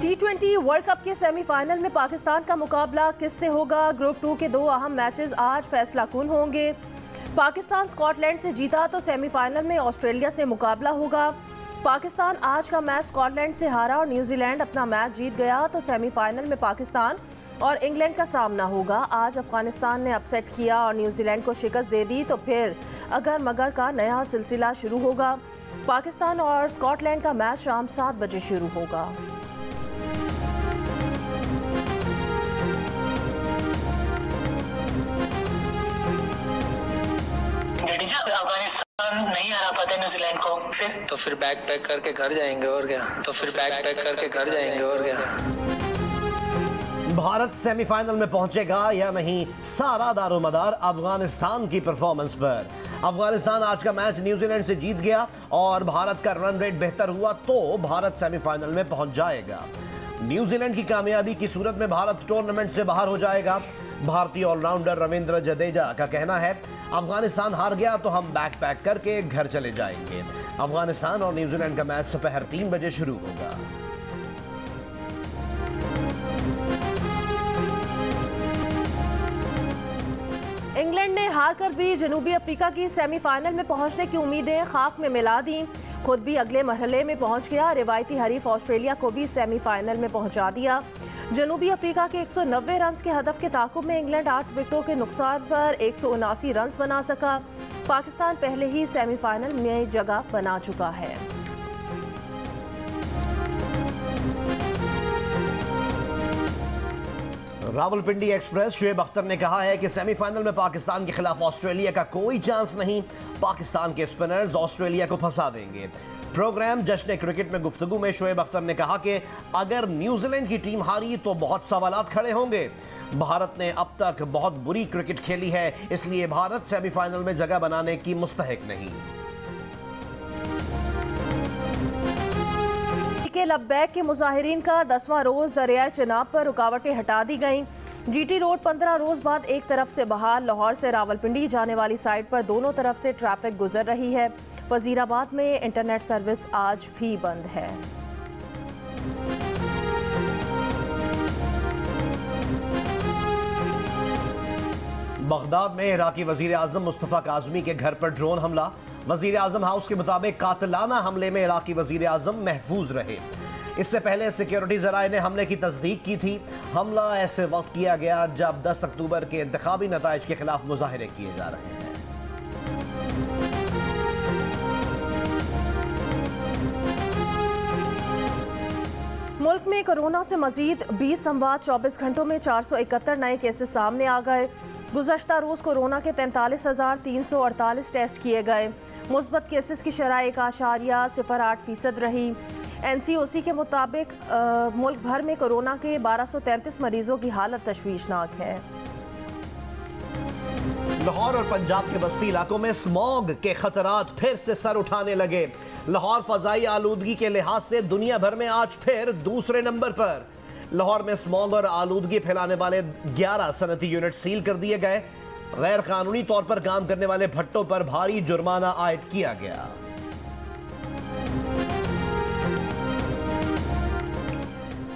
T20 world cup के semifinal में पाकिस्तान का मुकाबला किससे होगा? ग्रुप 2 के 2 अहम मैचेस आज फैसला कुन होंगे। पाकिस्तान स्कॉटलैंड से जीता तो सेमीफाइनल में ऑस्ट्रेलिया से मुकाबला होगा। पाकिस्तान आज का मैच स्कॉटलैंड से हारा और न्यूजीलैंड अपना मैच जीत गया तो सेमीफाइनल में पाकिस्तान और इंग्लैंड का सामना होगा। आज अफगानिस्तान ने अपसेट किया और न्यूजीलैंड को शिकस्त दे दी तो फिर अगर मगर का नया सिलसिला शुरू होगा। पाकिस्तान और स्कॉटलैंड का मैच शाम 7 बजे शुरू होगा। अफगानिस्तान नहीं हरा पाते न्यूजीलैंड को, फिर बैग पैक करके घर जाएंगे और क्या। भारत सेमीफाइनल में पहुंचेगा या नहीं, सारा दारोमदार अफगानिस्तान की परफॉर्मेंस पर। अफगानिस्तान आज का मैच न्यूजीलैंड से जीत गया और भारत का रन रेट बेहतर हुआ तो भारत सेमीफाइनल में पहुंच जाएगा। न्यूजीलैंड की कामयाबी की सूरत में भारत टूर्नामेंट से बाहर हो जाएगा। भारतीय ऑलराउंडर रविंद्र जडेजा का कहना है, अफगानिस्तान हार गया तो हम बैग पैक करके घर चले जाएंगे। अफगानिस्तान और न्यूजीलैंड का मैच दोपहर 3 बजे शुरू होगा। इंग्लैंड ने हारकर भी जनूबी अफ्रीका की सेमीफाइनल में पहुंचने की उम्मीदें खाक में मिला दी। खुद भी अगले मरहले में पहुंच गया। रिवायती हरीफ ऑस्ट्रेलिया को भी सेमीफाइनल में पहुंचा दिया। जनूबी अफ्रीका के 190 रन के हदफ के ताकुब में इंग्लैंड 8 विकेटों के नुकसान पर 179 रन बना सका। पाकिस्तान पहले ही सेमीफाइनल में जगह बना चुका है। रावलपिंडी एक्सप्रेस शुएब अख्तर ने कहा है कि सेमीफाइनल में पाकिस्तान के खिलाफ ऑस्ट्रेलिया का कोई चांस नहीं। पाकिस्तान के स्पिनर्स ऑस्ट्रेलिया को फंसा देंगे। प्रोग्राम जश्न क्रिकेट में गुफ्तगू में शुएब अख्तर ने कहा कि अगर न्यूजीलैंड की टीम हारी तो बहुत सवालात खड़े होंगे। भारत ने अब तक बहुत बुरी क्रिकेट खेली है, इसलिए भारत सेमीफाइनल में जगह बनाने की मुस्तहिक नहीं। के लब्बैक के मुजाहिरीन का 10वां रोज दरियाए चिनाब पर रुकावटें हटा दी गईं। जीटी रोड 15 रोज बाद एक तरफ से बहाल। लाहौर से रावलपिंडी जाने वाली साइड पर दोनों तरफ से ट्रैफिक गुजर रही है। वजीराबाद में इंटरनेट सर्विस आज भी बंद है। बगदाद में इराकी वजीर आजम मुस्तफा काज़मी के घर पर ड्रोन हमला। वजीर आजम हाउस के मुताबिक कातिलाना हमले में इराकी वजीर आजम महफूज रहे। इससे पहले सिक्योरिटी ज़राए ने हमले की तस्दीक की थी। हमला ऐसे वक्त किया गया जब 10 अक्टूबर के इंतखाबी नताइज के खिलाफ मुजाहिरे किए जा रहे हैं। मुल्क में कोरोना से मजीद 20 संवाद 24 घंटों में 471 नए केसेस सामने आ गए। गुज़श्ता रोज़ कोरोना के 43,348 टेस्ट किए गए। मुस्बत केसेस की शरह 1.08% रही। NCOC के मुताबिक मुल्क भर में कोरोना के 1233 मरीजों की हालत तशवीशनाक है। लाहौर और पंजाब के बस्ती इलाकों में स्मॉग के खतरात फिर से सर उठाने लगे। लाहौर फजाई आलूदगी के लिहाज से दुनिया भर में आज फिर दूसरे नंबर पर। लाहौर में स्मॉग और आलूदगी फैलाने वाले 11 सनती यूनिट सील कर दिए गए। गैर कानूनी तौर पर काम करने वाले भट्टों पर भारी जुर्माना आयद किया गया।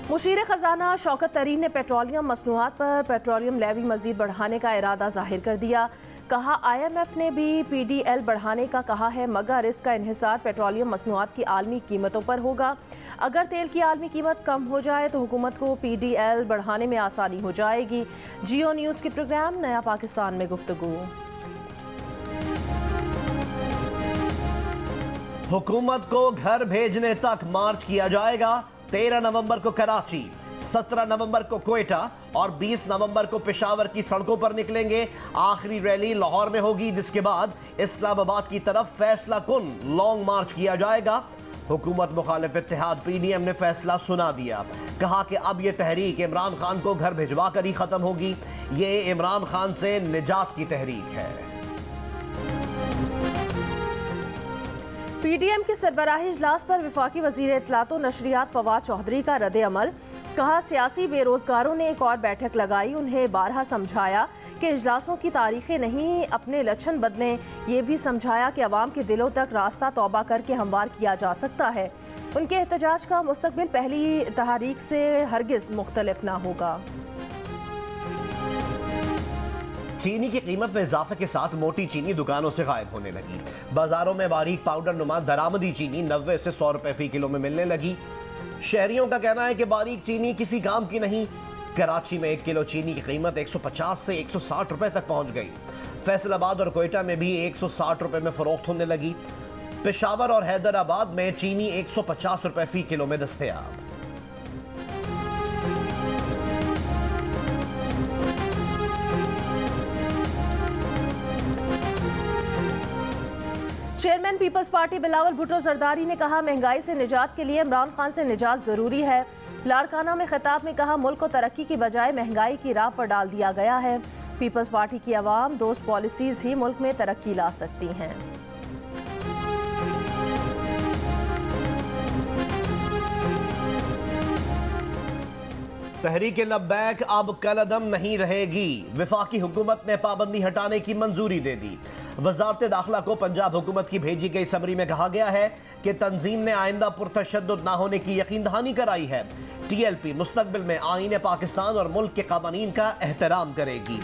मुशीर खजाना शौकत तरीन ने पेट्रोलियम मसनूआत पर पेट्रोलियम लेवी मजीद बढ़ाने का इरादा जाहिर कर दिया। कहा IMF ने भी PDL बढ़ाने का कहा है, मगर इसका इन्हिसार पेट्रोलियम मसनूआत की आलमी कीमतों पर होगा। अगर तेल की आलमी कीमत कम हो जाए तो हुकूमत को PDL बढ़ाने में आसानी हो जाएगी। जियो न्यूज़ की प्रोग्राम नया पाकिस्तान में गुफ्तगू। हुकूमत को घर भेजने तक मार्च किया जाएगा। 13 नवंबर को कराची, 17 नवंबर को क्वेटा और 20 नवंबर को पेशावर की सड़कों पर निकलेंगे। आखिरी रैली लाहौर में होगी, जिसके बाद इस्लामाबाद की तरफ फैसला कुन लॉन्ग मार्च किया जाएगा। हुकूमत मुखालिफ इत्तेहाद PDM ने फैसला सुना दिया। कहा कि अब यह तहरीक इमरान खान को घर भिजवा कर ही खत्म होगी। ये इमरान खान से निजात की तहरीक है। PDM के सरबराही इजलास पर वफाकी वजीर इत्तलात व नशरियात फवाद चौधरी का रद्द अमल। कहा सियासी बेरोजगारों ने एक और बैठक लगाई, उन्हें बारहा समझाया कि इजलासों की तारीखें नहीं अपने लक्षण बदलें। ये भी समझाया कि अवाम के दिलों तक रास्ता तौबा करके हमवार किया जा सकता है। उनके एहतजाज का मुस्तकबिल पहली तहरीक से हरगिज मुख्तलिफ ना होगा। चीनी की कीमत में इजाफे के साथ मोटी चीनी दुकानों से गायब होने लगी। बाजारों में बारीक पाउडर नुमा दरामदी चीनी 90 से 100 रुपए फी किलो में मिलने लगी। शहरियों का कहना है कि बारीक चीनी किसी काम की नहीं। कराची में 1 किलो चीनी की कीमत 150 से 160 रुपए तक पहुंच गई। फैसलाबाद और कोयटा में भी 160 रुपए में फरोख्त होने लगी। पेशावर और हैदराबाद में चीनी 150 रुपए फी किलो में दस्तयाब। Chairman Peoples Party Bilawal Bhutto Zardari ने कहा महंगाई से निजात के लिए इमरान खान से निजात जरूरी है। लाड़काना में खिताब में कहा मुल्क को तरक्की की बजाय महंगाई की राह पर डाल दिया गया है। पीपल्स पार्टी की आवाम दोस्त पॉलिसीज ही मुल्क में तरक्की ला सकती हैं। तहरीक लब्बैक अब कलअदम नहीं रहेगी। वफाकी हुकूमत ने पाबंदी हटाने की मंजूरी दे दी। वजारत दाखिला को पंजाब हुकूमत की भेजी गई समरी में कहा गया है कि तंजीम ने आइंदा पुरतशद्दुद न होने की यकीन दहानी कराई है। TLP मुस्तकबिल में आईन पाकिस्तान और मुल्क के कानून का एहतराम करेगी।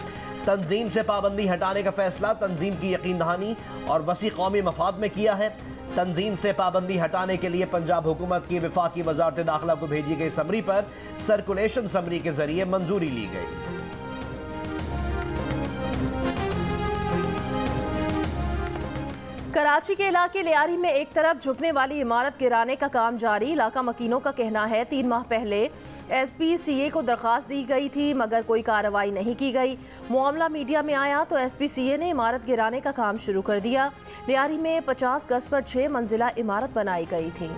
तंजीम से पाबंदी हटाने का फैसला तंजीम की यकीन दहानी और वसी कौमी मफाद में किया है। तंजीम से पाबंदी हटाने के लिए पंजाब हुकूमत की वफाकी वजारत दाखिला को भेजी गई समरी पर सर्कुलेशन समरी के जरिए मंजूरी ली गई। कराची के इलाके लियारी में एक तरफ झुकने वाली इमारत गिराने का काम जारी। इलाका मकीनों का कहना है 3 माह पहले SPCA को दरख्वास्त दी गई थी मगर कोई कार्रवाई नहीं की गई। मामला मीडिया में आया तो SPCA ने इमारत गिराने का काम शुरू कर दिया। लियारी में 50 गज पर 6 मंजिला इमारत बनाई गई थी।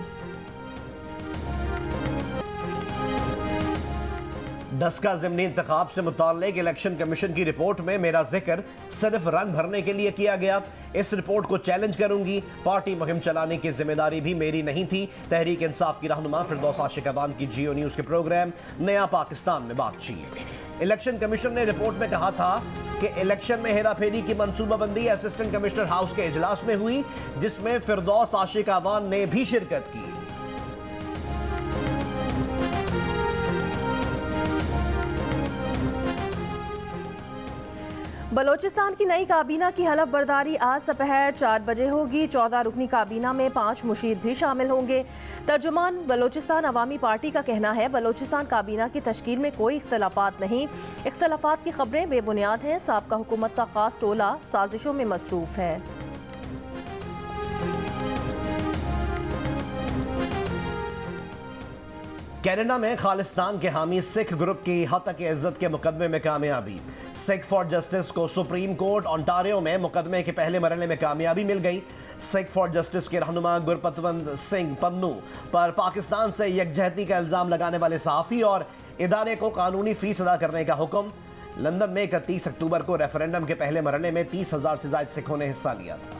10 का ज़िमनी इंतखाब से मुताल्लिक इलेक्शन कमीशन की रिपोर्ट में मेरा जिक्र सिर्फ रंग भरने के लिए किया गया। इस रिपोर्ट को चैलेंज करूंगी। पार्टी मुहिम चलाने की जिम्मेदारी भी मेरी नहीं थी। तहरीक इंसाफ की रहनुमा फिरदौस आशिक अवान की जियो न्यूज़ के प्रोग्राम नया पाकिस्तान में बातचीत। इलेक्शन कमीशन ने रिपोर्ट में कहा था कि इलेक्शन में हेराफेरी की मनसूबाबंदी असिस्टेंट कमिश्नर हाउस के इजलास में हुई, जिसमें फिरदौस आशिक अवान ने भी शिरकत की। बलोचिस्तान की नई काबीना की हलफ बर्दारी आज दोपहर 4 बजे होगी। 14 रुकनी काबीना में 5 मुशीर भी शामिल होंगे। तर्जुमान बलोचिस्तान अवामी पार्टी का कहना है बलोचिस्तान काबीना की तश्कील में कोई इख्तलाफात नहीं। इख्तलाफात की खबरें बेबुनियाद हैं। साबका हुकूमत का खास टोला साजिशों में मसरूफ है। कनाडा में खालिस्तान के हामी सिख ग्रुप की हतक इज्जत के मुकदमे में कामयाबी। सिख फॉर जस्टिस को सुप्रीम कोर्ट ओंटारियो में मुकदमे के पहले मरहले में कामयाबी मिल गई। सिख फॉर जस्टिस के रहनुमा गुरपतवंत सिंह पन्नू पर पाकिस्तान से यकजहती का इल्ज़ाम लगाने वाले सहाफ़ी और इदारे को कानूनी फीस अदा करने का हुक्म। लंदन में 31 अक्टूबर को रेफरेंडम के पहले मरहले में 30,000 से ज़ायद सिखों ने हिस्सा लिया था।